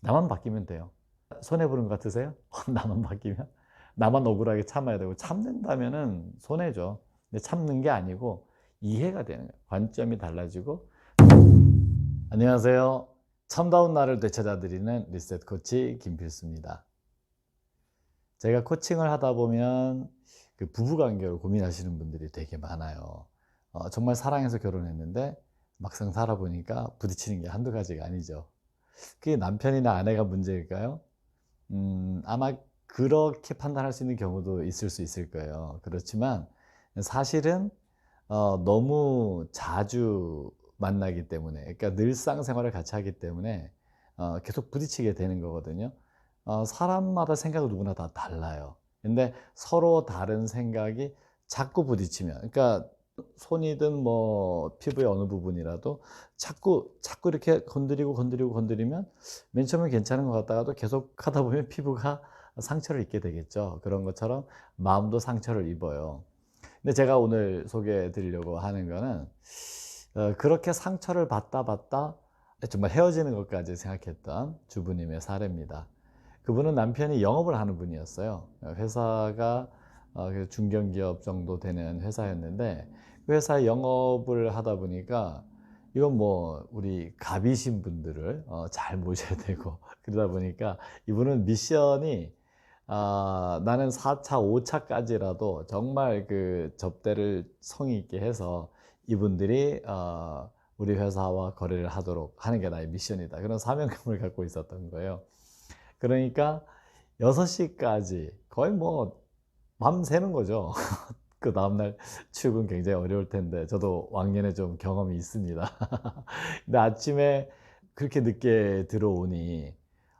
나만 바뀌면 돼요. 손해보는 것 같으세요? 나만 바뀌면? 나만 억울하게 참아야 되고, 참는다면은 손해죠. 근데 참는 게 아니고 이해가 되는 거예요. 관점이 달라지고. 안녕하세요. 참다운 나를 되찾아드리는 리셋 코치 김필수입니다. 제가 코칭을 하다 보면 그 부부관계로 고민하시는 분들이 되게 많아요. 정말 사랑해서 결혼했는데 막상 살아보니까 부딪히는 게 한두 가지가 아니죠. 그게 남편이나 아내가 문제일까요? 아마 그렇게 판단할 수 있는 경우도 있을 수 있을 거예요. 그렇지만 사실은 너무 자주 만나기 때문에, 그러니까 일상생활을 같이 하기 때문에 계속 부딪히게 되는 거거든요. 사람마다 생각은 누구나 다 달라요. 근데 서로 다른 생각이 자꾸 부딪히면, 그러니까 손이든 뭐 피부의 어느 부분이라도 자꾸 이렇게 건드리면 맨 처음엔 괜찮은 것 같다가도 계속 하다 보면 피부가 상처를 입게 되겠죠. 그런 것처럼 마음도 상처를 입어요. 근데 제가 오늘 소개해 드리려고 하는 거는 그렇게 상처를 받다 정말 헤어지는 것까지 생각했던 주부님의 사례입니다. 그분은 남편이 영업을 하는 분이었어요. 회사가 중견기업 정도 되는 회사였는데, 그 회사에 영업을 하다 보니까 이건 뭐 우리 갑이신 분들을 잘 모셔야 되고, 그러다 보니까 이분은 미션이, 나는 4차 5차까지라도 정말 그 접대를 성의 있게 해서 이분들이 우리 회사와 거래를 하도록 하는 게 나의 미션이다, 그런 사명감을 갖고 있었던 거예요. 그러니까 6시까지 거의 뭐 밤새는 거죠. 그 다음날 출근 굉장히 어려울 텐데, 저도 왕년에 좀 경험이 있습니다. 근데 아침에 그렇게 늦게 들어오니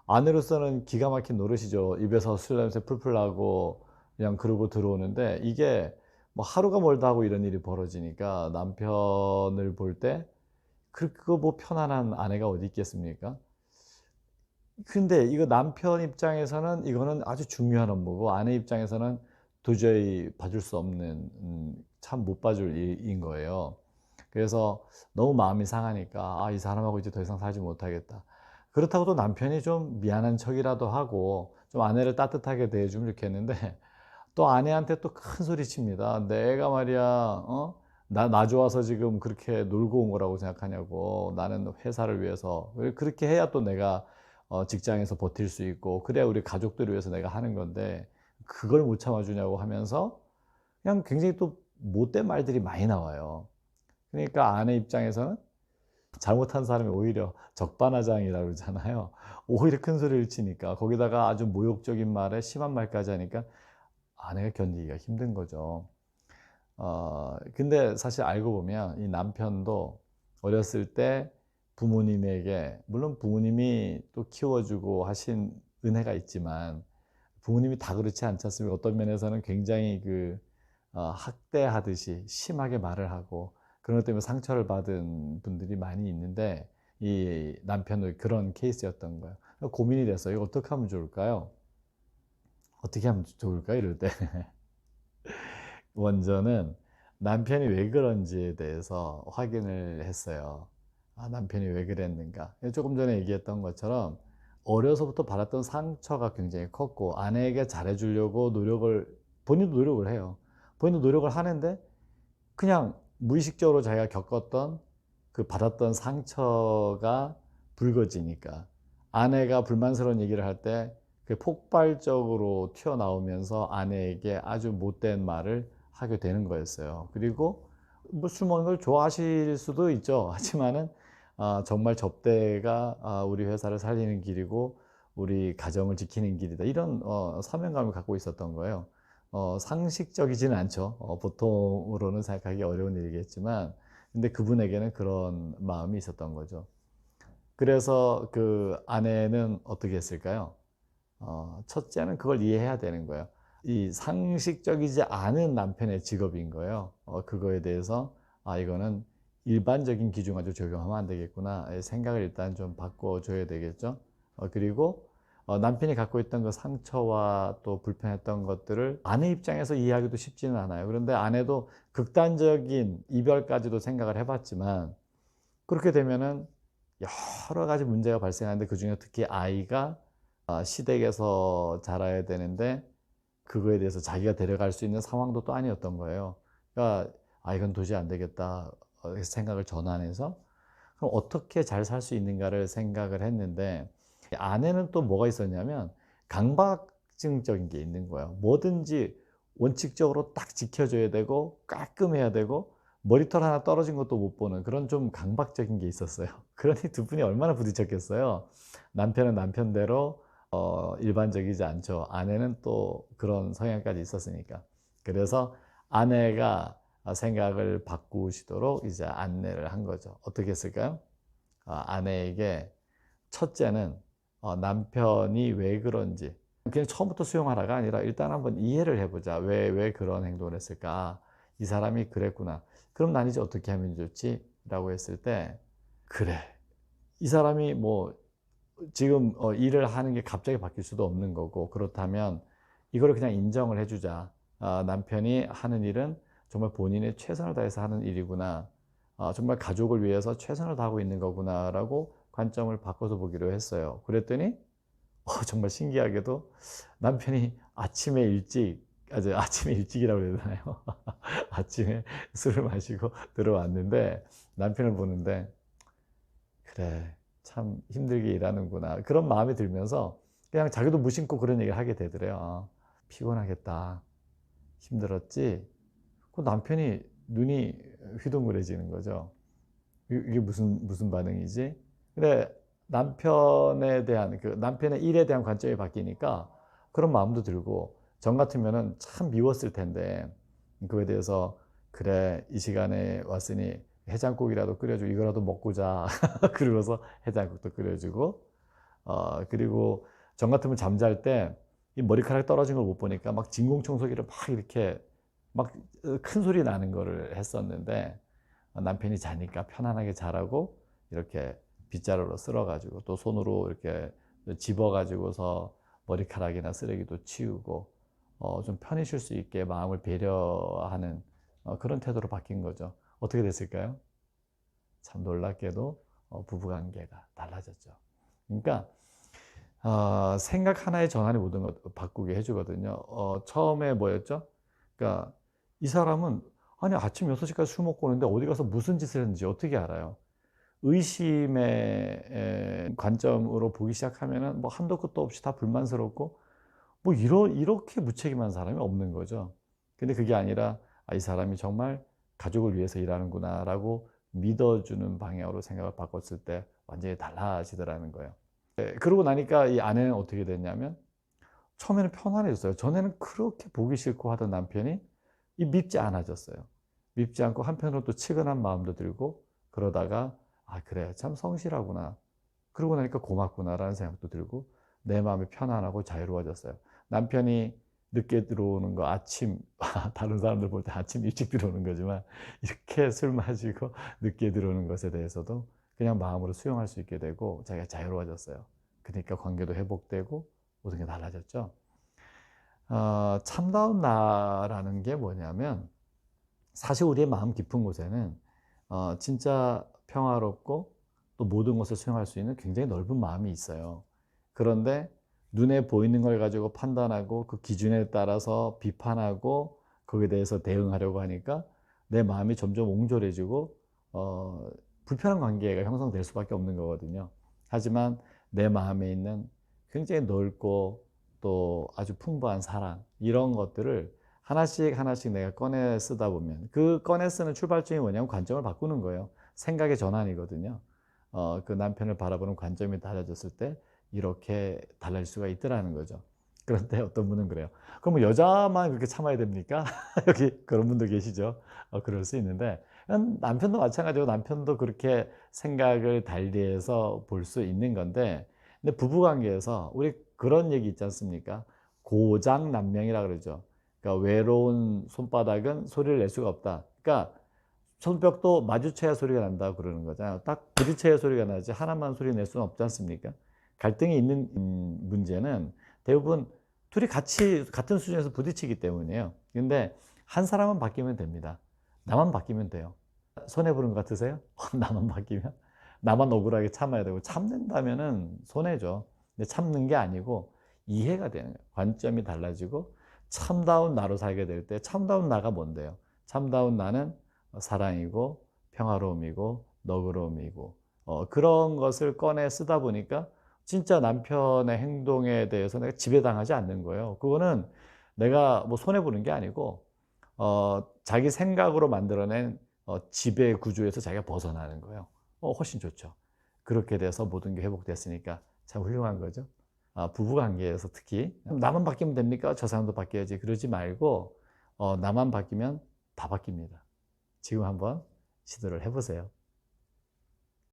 아내로서는 기가 막힌 노릇이죠. 입에서 술 냄새 풀풀 나고 그냥 그러고 들어오는데, 이게 뭐 하루가 멀다 하고 이런 일이 벌어지니까 남편을 볼 때 그거 뭐 편안한 아내가 어디 있겠습니까? 근데 이거 남편 입장에서는 이거는 아주 중요한 업무고, 아내 입장에서는 도저히 봐줄 수 없는, 참 못 봐줄 일인 거예요. 그래서 너무 마음이 상하니까 이 사람하고 이제 더 이상 살지 못하겠다. 그렇다고 또 남편이 좀 미안한 척이라도 하고 좀 아내를 따뜻하게 대해주면 좋겠는데, 또 아내한테 또 큰 소리 칩니다. 내가 말이야, 나 좋아서 지금 그렇게 놀고 온 거라고 생각하냐고. 나는 회사를 위해서. 그렇게 해야 또 내가 직장에서 버틸 수 있고, 그래야 우리 가족들을 위해서 내가 하는 건데, 그걸 못 참아주냐고 하면서 그냥 굉장히 또 못된 말들이 많이 나와요. 그러니까 아내 입장에서는 잘못한 사람이 오히려 적반하장이라고 그러잖아요. 오히려 큰 소리를 치니까, 거기다가 아주 모욕적인 말에 심한 말까지 하니까 아내가 견디기가 힘든 거죠. 근데 사실 알고 보면 이 남편도 어렸을 때 부모님에게, 물론 부모님이 또 키워주고 하신 은혜가 있지만 부모님이 다 그렇지 않지 않습니까? 어떤 면에서는 굉장히 학대하듯이 심하게 말을 하고 그런 것 때문에 상처를 받은 분들이 많이 있는데, 이 남편도 그런 케이스였던 거예요. 고민이 됐어요. 이거 어떻게 하면 좋을까요? 어떻게 하면 좋을까요? 이럴 때 원저는 남편이 왜 그런지에 대해서 확인을 했어요. 남편이 왜 그랬는가. 조금 전에 얘기했던 것처럼 어려서부터 받았던 상처가 굉장히 컸고, 아내에게 잘해주려고 본인도 노력을 해요. 본인도 노력을 하는데 그냥 무의식적으로 자기가 겪었던 그 받았던 상처가 불거지니까, 아내가 불만스러운 얘기를 할 때 그 폭발적으로 튀어나오면서 아내에게 아주 못된 말을 하게 되는 거였어요. 그리고 뭐 술 먹는 걸 좋아하실 수도 있죠. 하지만은 정말 접대가 우리 회사를 살리는 길이고 우리 가정을 지키는 길이다, 이런 사명감을 갖고 있었던 거예요. 상식적이지는 않죠. 보통으로는 생각하기 어려운 일이겠지만, 근데 그분에게는 그런 마음이 있었던 거죠. 그래서 그 아내는 어떻게 했을까요? 첫째는 그걸 이해해야 되는 거예요. 이 상식적이지 않은 남편의 직업인 거예요. 그거에 대해서 이거는 일반적인 기준 가지고 적용하면 안 되겠구나, 생각을 일단 좀 바꿔줘야 되겠죠. 그리고 남편이 갖고 있던 그 상처와 또 불편했던 것들을 아내 입장에서 이해하기도 쉽지는 않아요. 그런데 아내도 극단적인 이별까지도 생각을 해봤지만, 그렇게 되면은 여러 가지 문제가 발생하는데 그중에 특히 아이가 시댁에서 자라야 되는데 그거에 대해서 자기가 데려갈 수 있는 상황도 또 아니었던 거예요. 그러니까 '아 이건 도저히 안 되겠다.' 생각을 전환해서 그럼 어떻게 잘 살 수 있는가를 생각을 했는데 아내는 또 뭐가 있었냐면 강박증적인 게 있는 거예요. 뭐든지 원칙적으로 딱 지켜줘야 되고 깔끔해야 되고 머리털 하나 떨어진 것도 못 보는 그런 좀 강박적인 게 있었어요. 그러니 두 분이 얼마나 부딪혔겠어요. 남편은 남편대로 일반적이지 않죠. 아내는 또 그런 성향까지 있었으니까. 그래서 아내가 생각을 바꾸시도록 이제 안내를 한 거죠. 어떻게 했을까요? 아내에게 첫째는 남편이 왜 그런지 그냥 처음부터 수용하라가 아니라 일단 한번 이해를 해보자. 왜 그런 행동을 했을까? 이 사람이 그랬구나. 그럼 난 이제 어떻게 하면 좋지? 라고 했을 때 그래. 이 사람이 뭐 지금 일을 하는 게 갑자기 바뀔 수도 없는 거고 그렇다면 이거를 그냥 인정을 해주자. 남편이 하는 일은 정말 본인의 최선을 다해서 하는 일이구나. 정말 가족을 위해서 최선을 다하고 있는 거구나라고 관점을 바꿔서 보기로 했어요. 그랬더니 정말 신기하게도 남편이 아침에 일찍 아침에 일찍이라고 그래야 되나요? 아침에 술을 마시고 들어왔는데 남편을 보는데 '그래 참 힘들게 일하는구나.' 그런 마음이 들면서 그냥 자기도 무심코 그런 얘기를 하게 되더래요. 피곤하겠다. 힘들었지?" 그 남편이 눈이 휘둥그레지는 거죠. 이게 무슨 반응이지? 근데 남편에 대한 남편의 일에 대한 관점이 바뀌니까 그런 마음도 들고 전 같으면은 참 미웠을 텐데 그거에 대해서 '그래 이 시간에 왔으니 해장국이라도 끓여주고 이거라도 먹고 자.' 그러고서 해장국도 끓여주고 그리고 전 같으면 잠잘 때 이 머리카락 떨어진 걸 못 보니까 막 진공청소기를 막 이렇게 막 큰 소리 나는 거를 했었는데 남편이 자니까 편안하게 자라고 이렇게 빗자루로 쓸어 가지고 또 손으로 이렇게 집어 가지고서 머리카락이나 쓰레기도 치우고 좀 편히 쉴 수 있게 마음을 배려하는 그런 태도로 바뀐 거죠. 어떻게 됐을까요? 참 놀랍게도 부부 관계가 달라졌죠. 그러니까 생각 하나의 전환이 모든 걸 바꾸게 해 주거든요. 처음에 뭐였죠? 그러니까 이 사람은 아니 아침 6 시까지 술 먹고 오는데 어디 가서 무슨 짓을 했는지 어떻게 알아요? 의심의 관점으로 보기 시작하면은 뭐 한도 끝도 없이 다 불만스럽고 뭐 이렇게 무책임한 사람이 없는 거죠. 근데 그게 아니라 '아 이 사람이 정말 가족을 위해서 일하는구나.'라고 믿어주는 방향으로 생각을 바꿨을 때 완전히 달라지더라는 거예요. 예 그러고 나니까 이 아내는 어떻게 됐냐면 처음에는 편안해졌어요. 전에는 그렇게 보기 싫고 하던 남편이 밉지 않아졌어요. 밉지 않고 한편으로 또 측은한 마음도 들고 그러다가 '아 그래 참 성실하구나. 그러고 나니까 고맙구나.'라는 생각도 들고 내 마음이 편안하고 자유로워졌어요. 남편이 늦게 들어오는 거 아침 다른 사람들 볼 때 아침 일찍 들어오는 거지만 이렇게 술 마시고 늦게 들어오는 것에 대해서도 그냥 마음으로 수용할 수 있게 되고 자기가 자유로워졌어요. 그러니까 관계도 회복되고 모든 게 달라졌죠. 참다운 나라는 게 뭐냐면 사실 우리의 마음 깊은 곳에는 진짜 평화롭고 또 모든 것을 수용할 수 있는 굉장히 넓은 마음이 있어요. 그런데 눈에 보이는 걸 가지고 판단하고 그 기준에 따라서 비판하고 거기에 대해서 대응하려고 하니까 내 마음이 점점 옹졸해지고 불편한 관계가 형성될 수밖에 없는 거거든요. 하지만 내 마음에 있는 굉장히 넓고 또 아주 풍부한 사랑 이런 것들을 하나씩 하나씩 내가 꺼내 쓰다 보면 그 꺼내 쓰는 출발점이 뭐냐면 관점을 바꾸는 거예요. 생각의 전환이거든요. 그 남편을 바라보는 관점이 달라졌을 때 이렇게 달라질 수가 있더라는 거죠. 그런데 어떤 분은 그래요. 그럼 뭐 여자만 그렇게 참아야 됩니까? 여기 그런 분도 계시죠. 그럴 수 있는데 남편도 마찬가지고 남편도 그렇게 생각을 달리해서 볼 수 있는 건데 근데 부부 관계에서 우리 그런 얘기 있지 않습니까? 고장난명이라 그러죠. 그러니까 외로운 손바닥은 소리를 낼 수가 없다. 그러니까 손뼉도 마주쳐야 소리가 난다고 그러는 거잖아요. 딱 부딪혀야 소리가 나지 하나만 소리 낼 수는 없지 않습니까? 갈등이 있는 문제는 대부분 둘이 같이 같은 수준에서 부딪히기 때문이에요. 근데 한 사람은 바뀌면 됩니다. 나만 바뀌면 돼요. 손해 보는 것 같으세요? 나만 바뀌면? 나만 억울하게 참아야 되고 참는다면은 손해죠. 근데 참는 게 아니고 이해가 되는 거예요. 관점이 달라지고 참다운 나로 살게 될 때 참다운 나가 뭔데요? 참다운 나는 사랑이고 평화로움이고 너그러움이고 그런 것을 꺼내 쓰다 보니까 진짜 남편의 행동에 대해서 내가 지배당하지 않는 거예요. 그거는 내가 뭐 손해 보는 게 아니고 자기 생각으로 만들어낸 지배 구조에서 자기가 벗어나는 거예요. 훨씬 좋죠. 그렇게 돼서 모든 게 회복됐으니까 참 훌륭한 거죠. 부부 관계에서 특히 나만 바뀌면 됩니까? 저 사람도 바뀌어야지 그러지 말고 나만 바뀌면 다 바뀝니다. 지금 한번 시도를 해 보세요.